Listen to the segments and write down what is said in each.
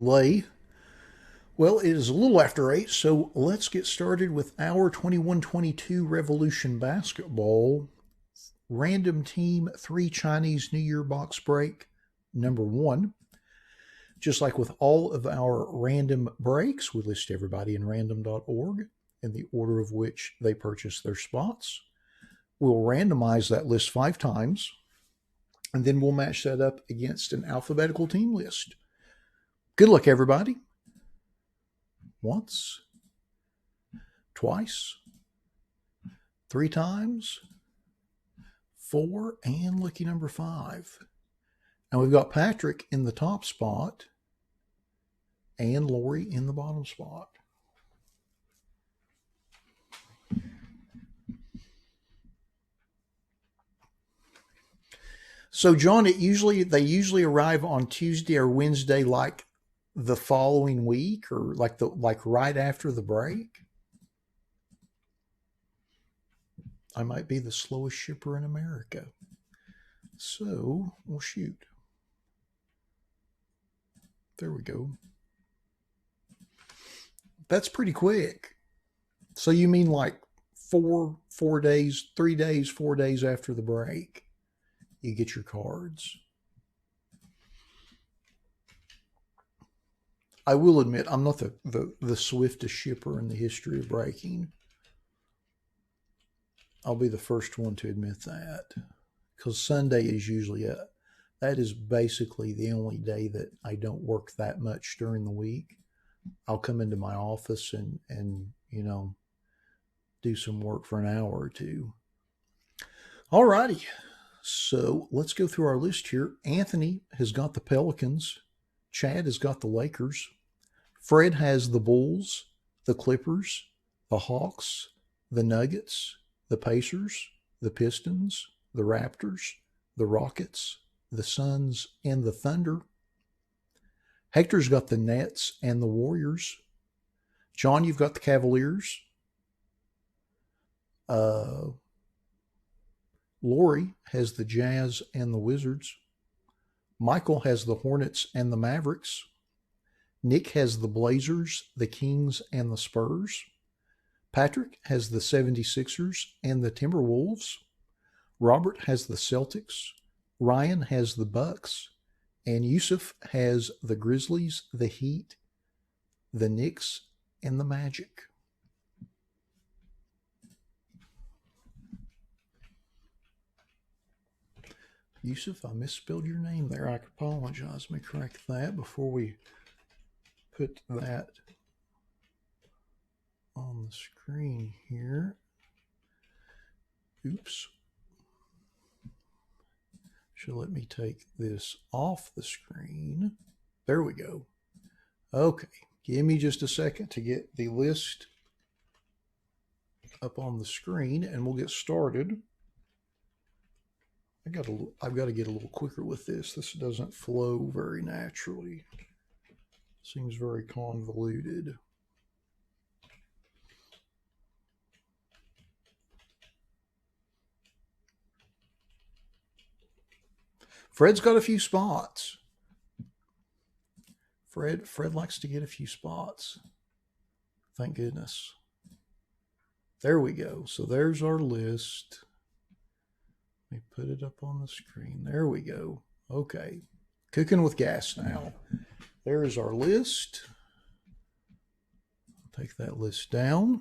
Lay. Well, it is a little after 8, so let's get started with our 21-22 Revolution Basketball Random Team 3 Chinese New Year box break number 1. Just like with all of our random breaks, we list everybody in random.org in the order of which they purchase their spots. We'll randomize that list 5 times, and then we'll match that up against an alphabetical team list. Good luck, everybody. Once, twice, 3 times, 4, and lucky number 5. And we've got Patrick in the top spot and Lori in the bottom spot. So, John, they usually arrive on Tuesday or Wednesday, like the following week, or like right after the break. I might be the slowest shipper in America. So, well, shoot. There we go. That's pretty quick. So you mean like 4 days, 3 days, 4 days after the break, you get your cards. I will admit I'm not the swiftest shipper in the history of breaking. I'll be the first one to admit that. Because Sunday is that is basically the only day that I don't work that much during the week. I'll come into my office and do some work for an hour or two. All righty. So let's go through our list here. Anthony has got the Pelicans. Chad has got the Lakers. Fred has the Bulls, the Clippers, the Hawks, the Nuggets, the Pacers, the Pistons, the Raptors, the Rockets, the Suns, and the Thunder. Hector's got the Nets and the Warriors. John, you've got the Cavaliers. Lori has the Jazz and the Wizards. Michael has the Hornets and the Mavericks. Nick has the Blazers, the Kings, and the Spurs. Patrick has the 76ers and the Timberwolves. Robert has the Celtics. Ryan has the Bucks. And Yusuf has the Grizzlies, the Heat, the Knicks, and the Magic. Yusuf, I misspelled your name there. I apologize. Let me correct that before we put that on the screen here. Oops. Should let me take this off the screen. There we go. Okay, give me just a second to get the list up on the screen and we'll get started. I've got to get a little quicker with this. This doesn't flow very naturally. Seems very convoluted. Fred's got a few spots. Fred likes to get a few spots. Thank goodness. There we go. So there's our list. Let me put it up on the screen. There we go. Okay. Cooking with gas now. There is our list. I'll take that list down.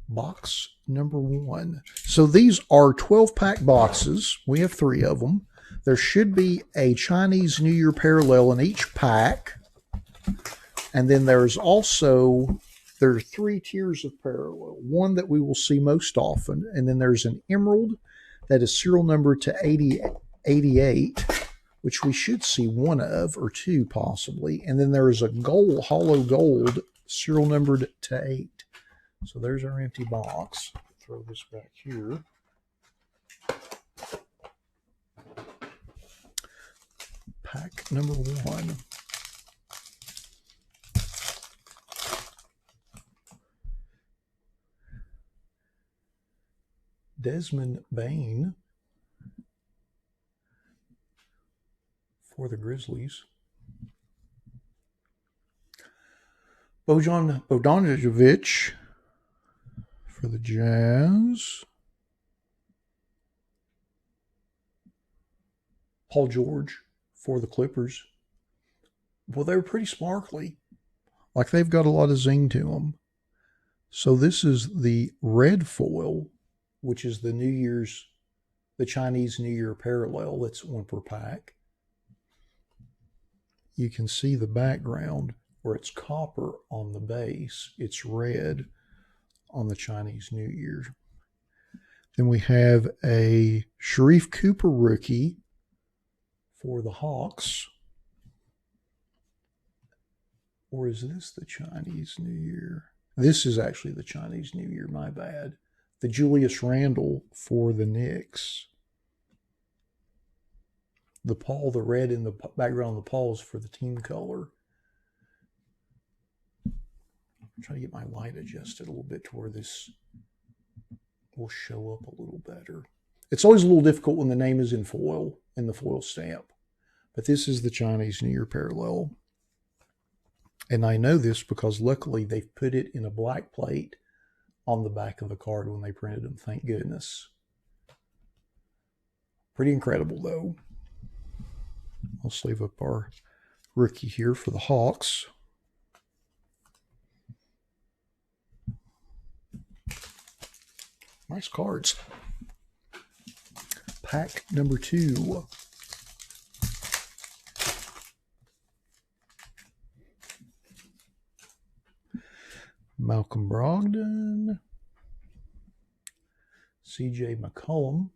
Box number 1. So these are 12-pack boxes. We have 3 of them. There should be a Chinese New Year parallel in each pack. And then there are 3 tiers of parallel. One that we will see most often, and then there's an emerald that is serial numbered to 88, which we should see 1 of, or 2 possibly. And then there is a gold, hollow gold, serial numbered to 8. So there's our empty box. Throw this back here. Pack number 1. Desmond Bain for the Grizzlies. Bojan Bogdanovic for the Jazz. Paul George for the Clippers. Well, they were pretty sparkly. Like they've got a lot of zing to them. So this is the red foil, which is the Chinese New Year parallel. That's one per pack. You can see the background where it's copper on the base. It's red on the Chinese New Year. Then we have a Sharif Cooper rookie for the Hawks. Or is this the Chinese New Year? This is actually the Chinese New Year, my bad. The Julius Randle for the Knicks. The red in the background of the Paul is for the team color. I'm trying to get my light adjusted a little bit to where this will show up a little better. It's always a little difficult when the name is in foil, in the foil stamp. But this is the Chinese New Year parallel. And I know this because luckily they've put it in a black plate on the back of the card when they printed them. Thank goodness. Pretty incredible, though. I'll sleeve up our rookie here for the Hawks. Nice cards. Pack number 2. Malcolm Brogdon, C.J. McCollum,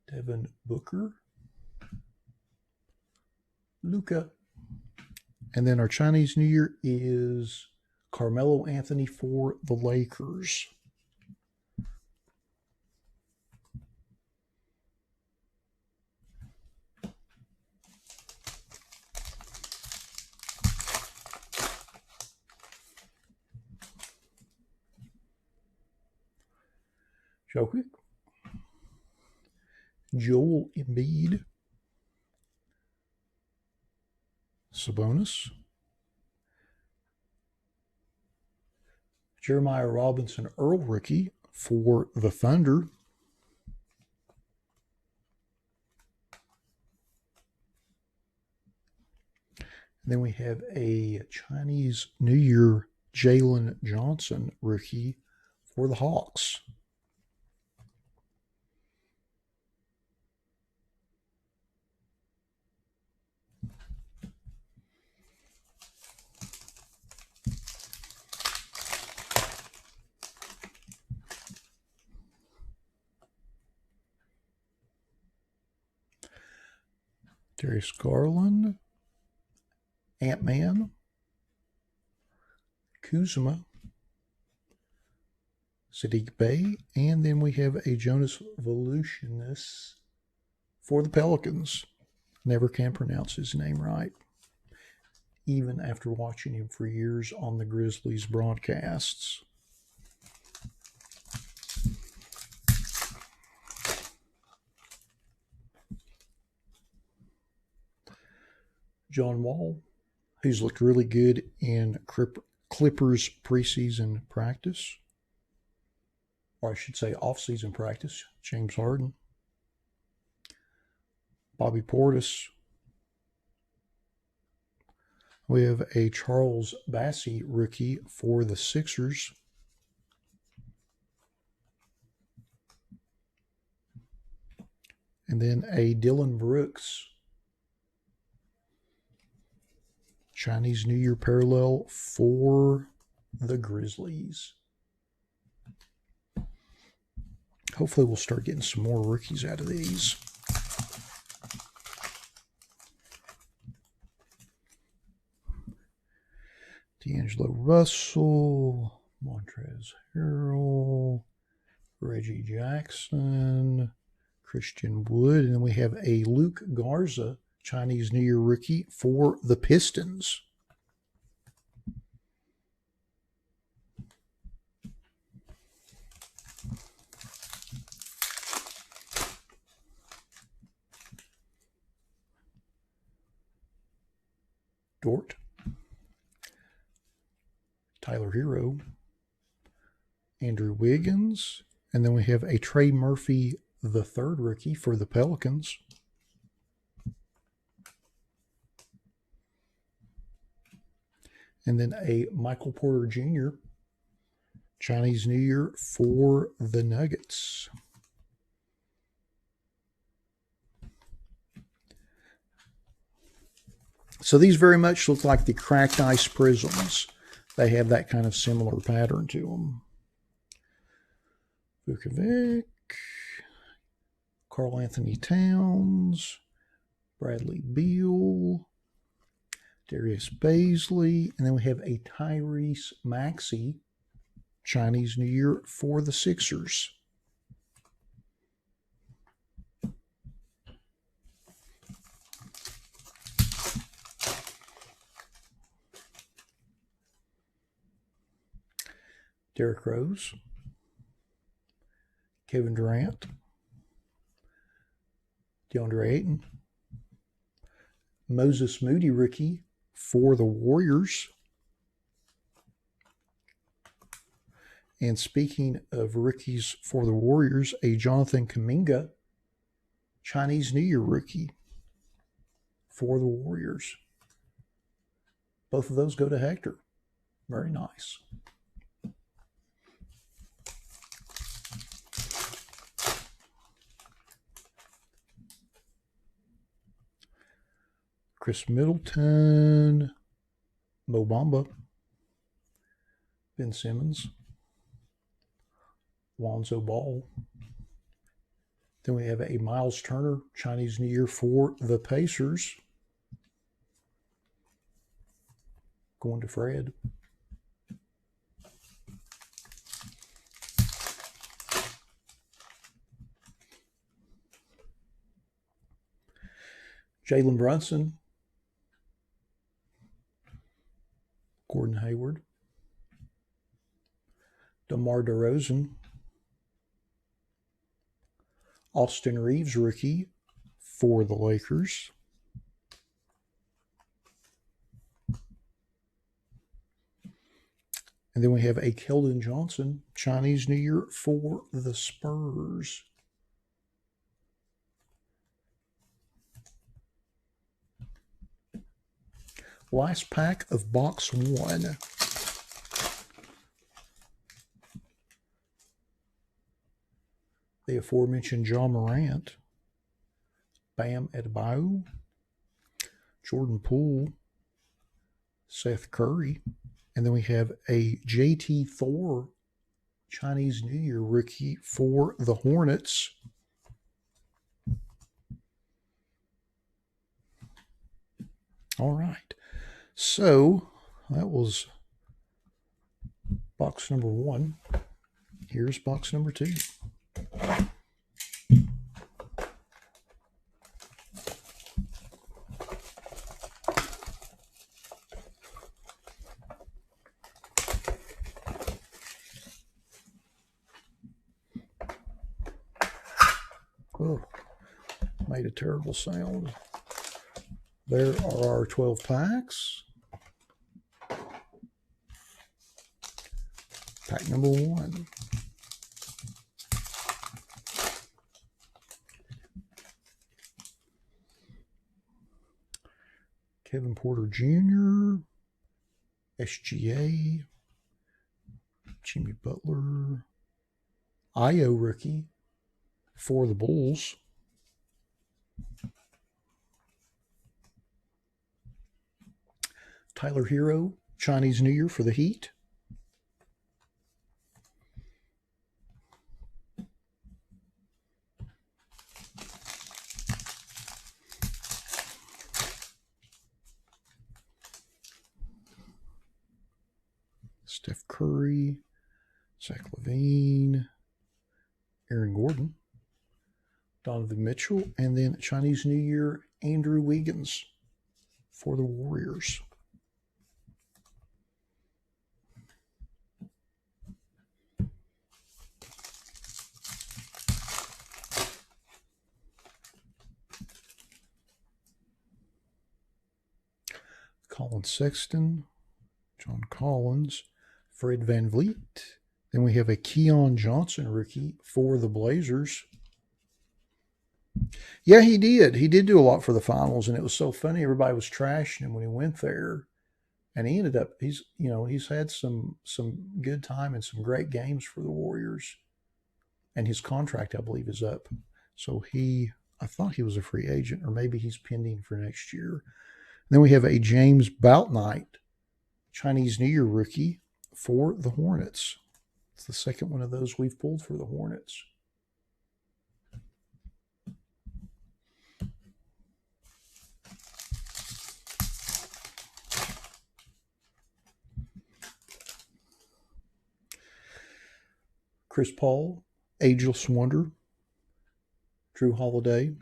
Devin Booker, Luka. And then our Chinese New Year is Carmelo Anthony for the Lakers. Jokic, Joel Embiid, Sabonis, Jeremiah Robinson Earl rookie for the Thunder. And then we have a Chinese New Year Jalen Johnson rookie for the Hawks. Darius Garland, Ant-Man, Kuzma, Sadiq Bey, and then we have a Jonas Volusius for the Pelicans. Never can pronounce his name right, even after watching him for years on the Grizzlies broadcasts. John Wall, who's looked really good in Clippers preseason practice, or I should say off-season practice. James Harden, Bobby Portis. We have a Charles Bassey rookie for the Sixers. And then a Dylan Brooks Chinese New Year parallel for the Grizzlies. Hopefully we'll start getting some more rookies out of these. D'Angelo Russell, Montrezl Harrell, Reggie Jackson, Christian Wood, and then we have a Luke Garza Chinese New Year rookie for the Pistons. Dort, Tyler Hero, Andrew Wiggins, and then we have a Trey Murphy, the third rookie for the Pelicans. And then a Michael Porter Jr., Chinese New Year for the Nuggets. So these very much look like the cracked ice prisms. They have that kind of similar pattern to them. Vukovic, Karl Anthony Towns, Bradley Beal, Darius Baisley, and then we have a Tyrese Maxey, Chinese New Year for the Sixers. Derrick Rose, Kevin Durant, DeAndre Ayton, Moses Moody rookie for the Warriors. And speaking of rookies for the Warriors, a Jonathan Kuminga, Chinese New Year rookie for the Warriors. Both of those go to Hector. Very nice. Chris Middleton, Mo Bamba, Ben Simmons, Lonzo Ball. Then we have a Miles Turner, Chinese New Year for the Pacers. Going to Fred. Jalen Brunson, Gordon Hayward, DeMar DeRozan, Austin Reeves rookie for the Lakers, and then we have a Keldon Johnson, Chinese New Year for the Spurs. Last pack of box one. The aforementioned John Morant, Bam Adebayo, Jordan Poole, Seth Curry, and then we have a JT Thor, Chinese New Year rookie for the Hornets. All right. So that was box number one. Here's box number two. Oh, made a terrible sound. There are our 12 packs. Pack number one. Kevin Porter Jr., SGA, Jimmy Butler, Io rookie for the Bulls. Tyler Hero, Chinese New Year for the Heat. Steph Curry, Zach LaVine, Aaron Gordon, Donovan Mitchell, and then Chinese New Year, Andrew Wiggins for the Warriors. Colin Sexton, John Collins, Fred VanVleet. Then we have a Keon Johnson rookie for the Blazers. Yeah, he did. He did do a lot for the finals, and it was so funny. Everybody was trashing him when he went there, and he ended up he's had some good time and some great games for the Warriors, and his contract I believe is up. So I thought he was a free agent, or maybe he's pending for next year. Then we have a James Bouknight, Chinese New Year rookie for the Hornets. It's the second one of those we've pulled for the Hornets. Chris Paul, Ageless Wonder, Drew Holiday,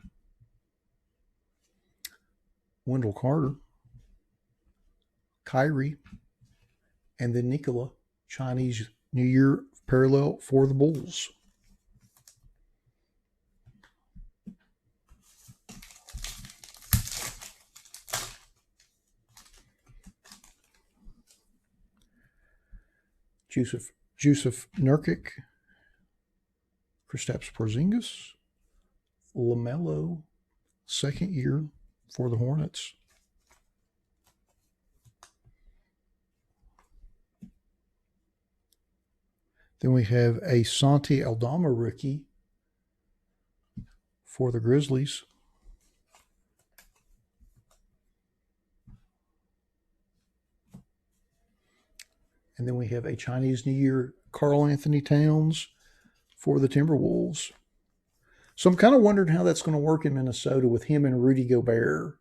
Wendell Carter, Kyrie, and then Nikola, Chinese New Year parallel for the Bulls. Jusuf Nurkic, Kristaps Porzingis, LaMelo, second year for the Hornets. Then we have a Santi Aldama rookie for the Grizzlies. And then we have a Chinese New Year Karl Anthony Towns for the Timberwolves. So I'm kind of wondering how that's going to work in Minnesota with him and Rudy Gobert.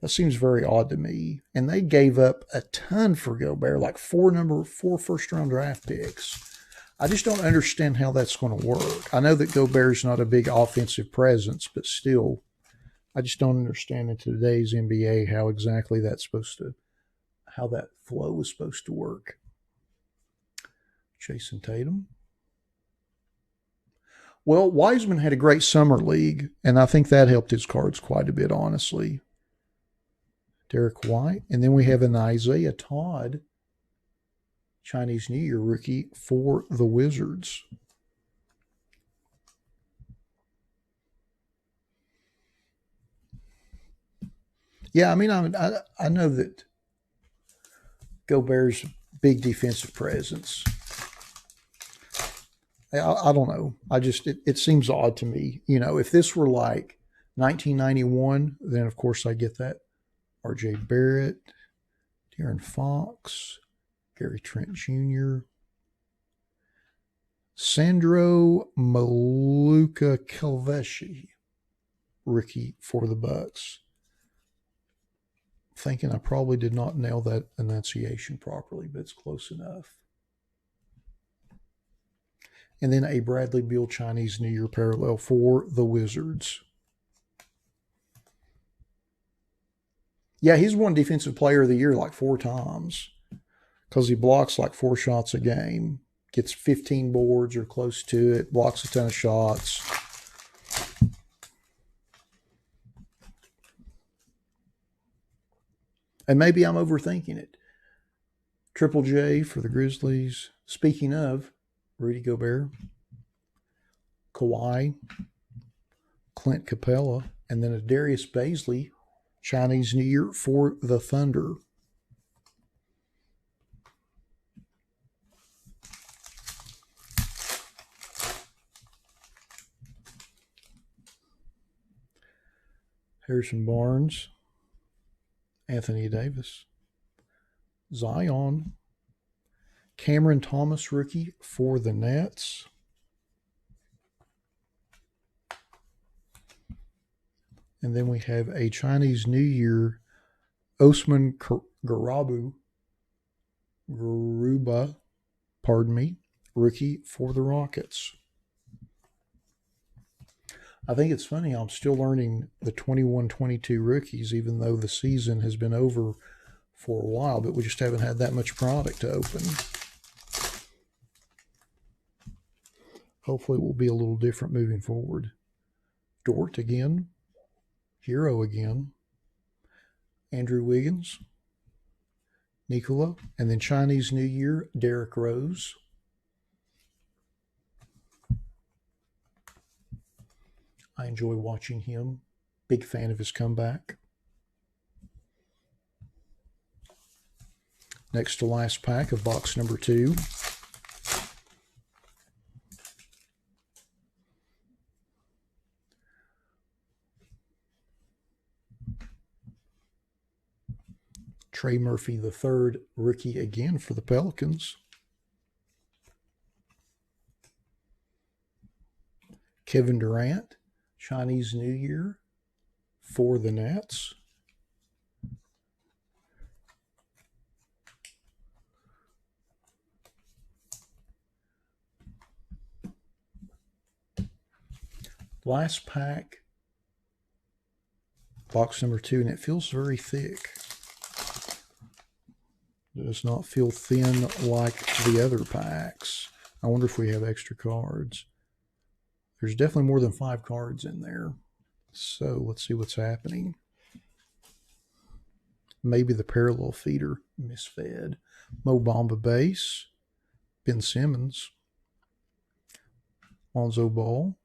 That seems very odd to me. And they gave up a ton for Gobert, like four first-round draft picks. I just don't understand how that's going to work. I know that Gobert's not a big offensive presence, but still, I just don't understand in today's NBA how exactly how that flow is supposed to work. Jason Tatum. Well, Wiseman had a great summer league, and I think that helped his cards quite a bit, honestly. Derek White. And then we have an Isaiah Todd, Chinese New Year rookie for the Wizards. Yeah, I mean, I know that Gobert's big defensive presence. I don't know. It seems odd to me. If this were like 1991, then of course I get that. R.J. Barrett, De'Aaron Fox, Gary Trent Jr., Sandro Maluka Kelveshi, rookie for the Bucks. Thinking I probably did not nail that enunciation properly, but it's close enough. And then a Bradley Beal Chinese New Year parallel for the Wizards. Yeah, he's won Defensive Player of the Year like 4 times because he blocks like 4 shots a game, gets 15 boards or close to it, blocks a ton of shots. And maybe I'm overthinking it. Triple J for the Grizzlies. Speaking of, Rudy Gobert, Kawhi, Clint Capella, and then a Darius Baisley Chinese New Year for the Thunder. Harrison Barnes, Anthony Davis, Zion, Cameron Thomas rookie for the Nets. And then we have a Chinese New Year Osman Garuba, rookie for the Rockets. I think it's funny, I'm still learning the 21-22 rookies, even though the season has been over for a while, but we just haven't had that much product to open. Hopefully it will be a little different moving forward. Dort again. Hero again. Andrew Wiggins. Nicola. And then Chinese New Year, Derrick Rose. I enjoy watching him. Big fan of his comeback. Next to last pack of box number 2. Trey Murphy III, rookie again for the Pelicans. Kevin Durant, Chinese New Year for the Nets. Last pack, box number 2, and it feels very thick. It does not feel thin like the other packs. I wonder if we have extra cards. There's definitely more than 5 cards in there. So let's see what's happening. Maybe the parallel feeder misfed. Mo Bamba base. Ben Simmons. Lonzo Ball.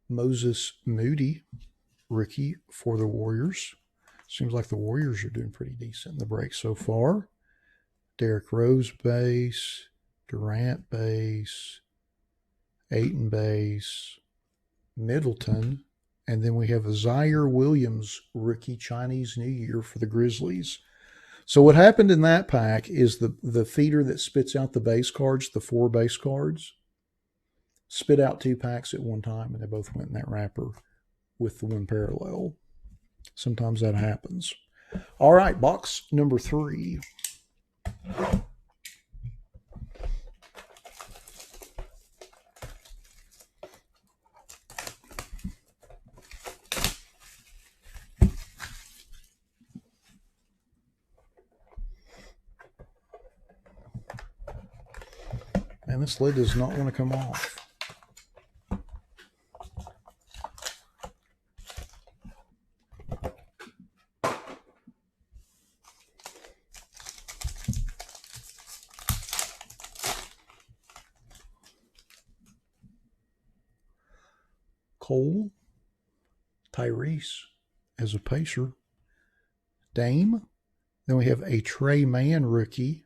Moses Moody, rookie for the Warriors. Seems like the Warriors are doing pretty decent in the break so far. Derrick Rose base. Durant base. Ayton base. Middleton. And then we have a Zaire Williams rookie Chinese New Year for the Grizzlies. So what happened in that pack is the feeder that spits out the base cards, the 4 base cards, spit out 2 packs at one time, and they both went in that wrapper with the 1 parallel. Sometimes that happens. All right, box number 3. And this lid does not want to come off. Cole, Tyrese as a Pacer, Dame. Then we have a Trey Mann rookie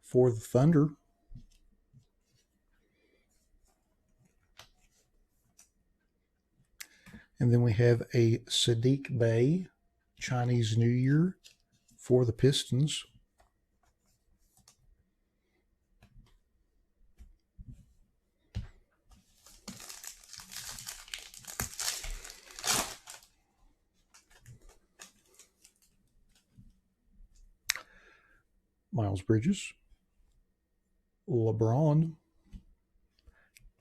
for the Thunder. And then we have a Sadiq Bey Chinese New Year for the Pistons. Miles Bridges, LeBron,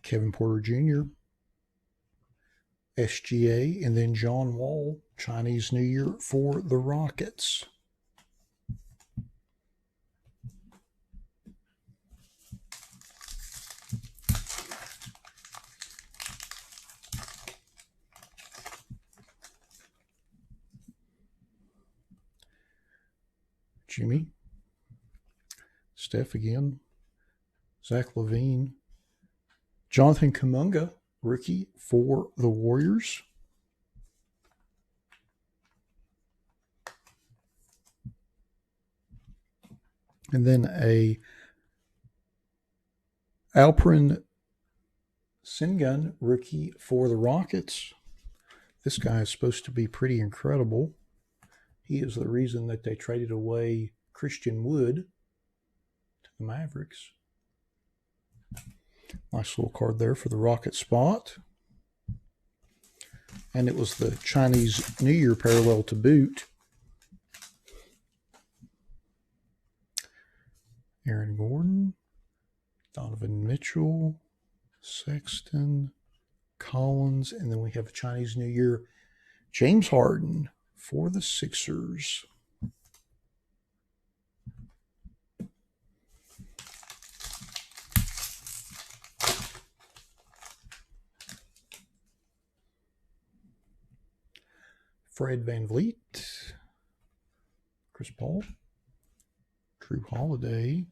Kevin Porter Jr., SGA, and then John Wall, Chinese New Year for the Rockets. Jimmy, Steph again, Zach LaVine, Jonathan Kuminga, rookie for the Warriors. And then a Alperen Sengun, rookie for the Rockets. This guy is supposed to be pretty incredible. He is the reason that they traded away Christian Wood to the Mavericks. Nice little card there for the Rocket spot. And it was the Chinese New Year parallel to boot. Aaron Gordon, Donovan Mitchell, Sexton, Collins, and then we have a Chinese New Year James Harden for the Sixers. Fred VanVleet, Chris Paul, Drew Holiday.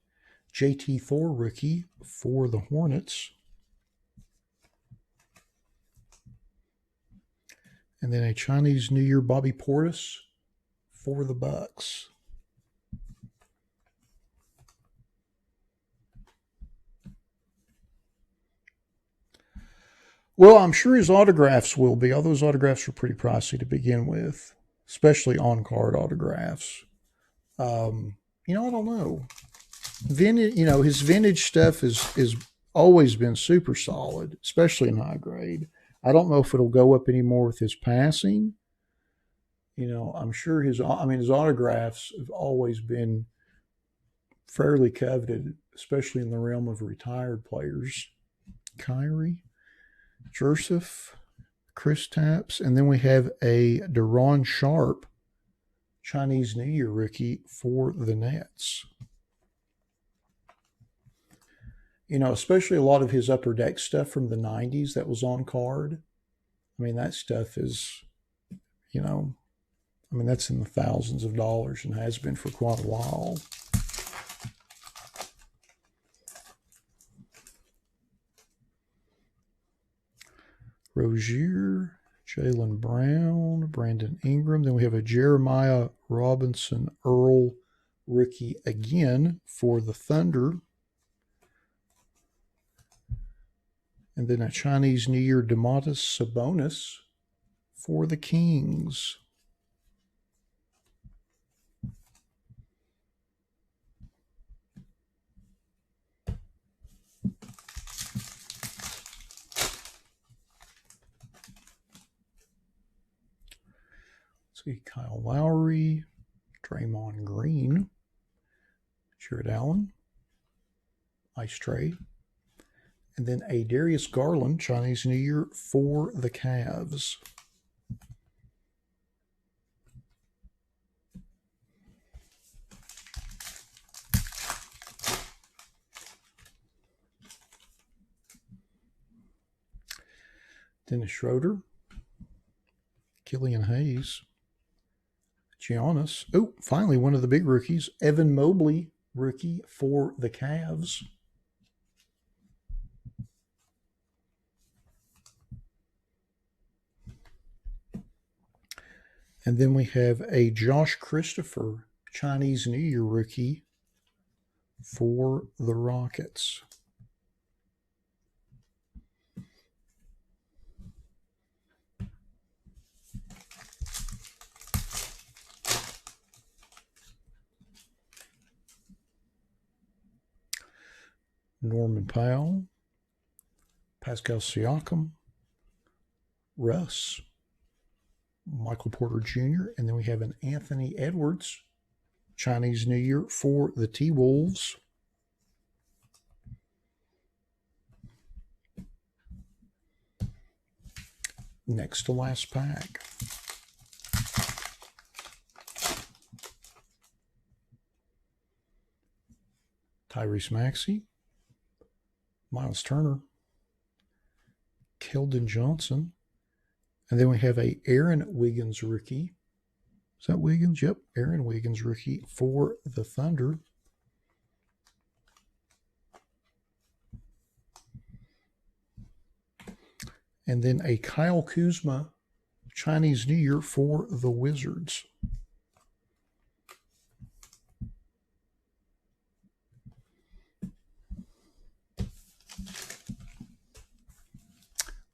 JT Thor rookie for the Hornets. And then a Chinese New Year Bobby Portis for the Bucks. Well, I'm sure his autographs will be. All those autographs are pretty pricey to begin with, especially on-card autographs. I don't know. Vintage, his vintage stuff is always been super solid, especially in high grade. I don't know if it'll go up anymore with his passing. I'm sure his autographs have always been fairly coveted, especially in the realm of retired players. Kyrie, Joseph, Chris Tapps, and then we have a Deron Sharp Chinese New Year rookie for the Nets. Especially a lot of his Upper Deck stuff from the 90s that was on card. That stuff is, that's in the thousands of dollars and has been for quite a while. Rozier, Jaylen Brown, Brandon Ingram. Then we have a Jeremiah Robinson Earl rookie again for the Thunder. And then a Chinese New Year Domantas Sabonis for the Kings. Kyle Lowry, Draymond Green, Jared Allen, Ice Tray, and then a Darius Garland Chinese New Year for the Cavs. Dennis Schroeder, Killian Hayes, Giannis. Oh, finally, one of the big rookies, Evan Mobley, rookie for the Cavs. And then we have a Josh Christopher, Chinese New Year rookie for the Rockets. Norman Powell, Pascal Siakam, Russ, Michael Porter Jr., and then we have an Anthony Edwards, Chinese New Year for the T-Wolves. Next to last pack. Tyrese Maxey, Miles Turner, Keldon Johnson, and then we have a Aaron Wiggins rookie. Is that Wiggins? Yep, Aaron Wiggins rookie for the Thunder. And then a Kyle Kuzma Chinese New Year for the Wizards.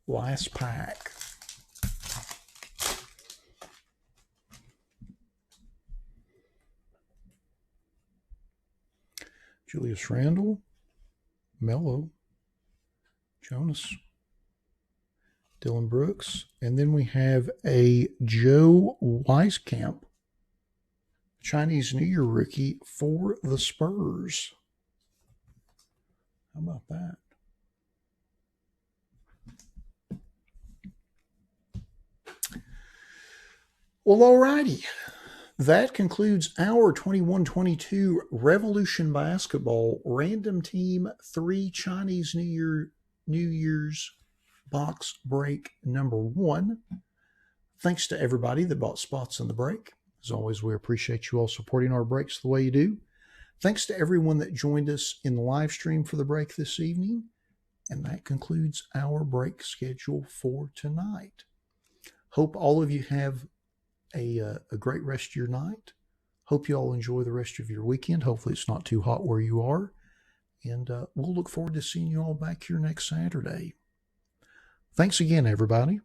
Last pack. Julius Randle, Melo, Jonas, Dylan Brooks, and then we have a Joe Wieskamp, Chinese New Year rookie for the Spurs. How about that? Well, all righty. That concludes our 21-22 Revolution Basketball Random Team 3 Chinese New Year's box break number 1. Thanks to everybody that bought spots in the break. As always, we appreciate you all supporting our breaks the way you do. Thanks to everyone that joined us in the live stream for the break this evening. And that concludes our break schedule for tonight. Hope all of you have a great rest of your night. Hope you all enjoy the rest of your weekend. Hopefully it's not too hot where you are. And we'll look forward to seeing you all back here next Saturday. Thanks again, everybody.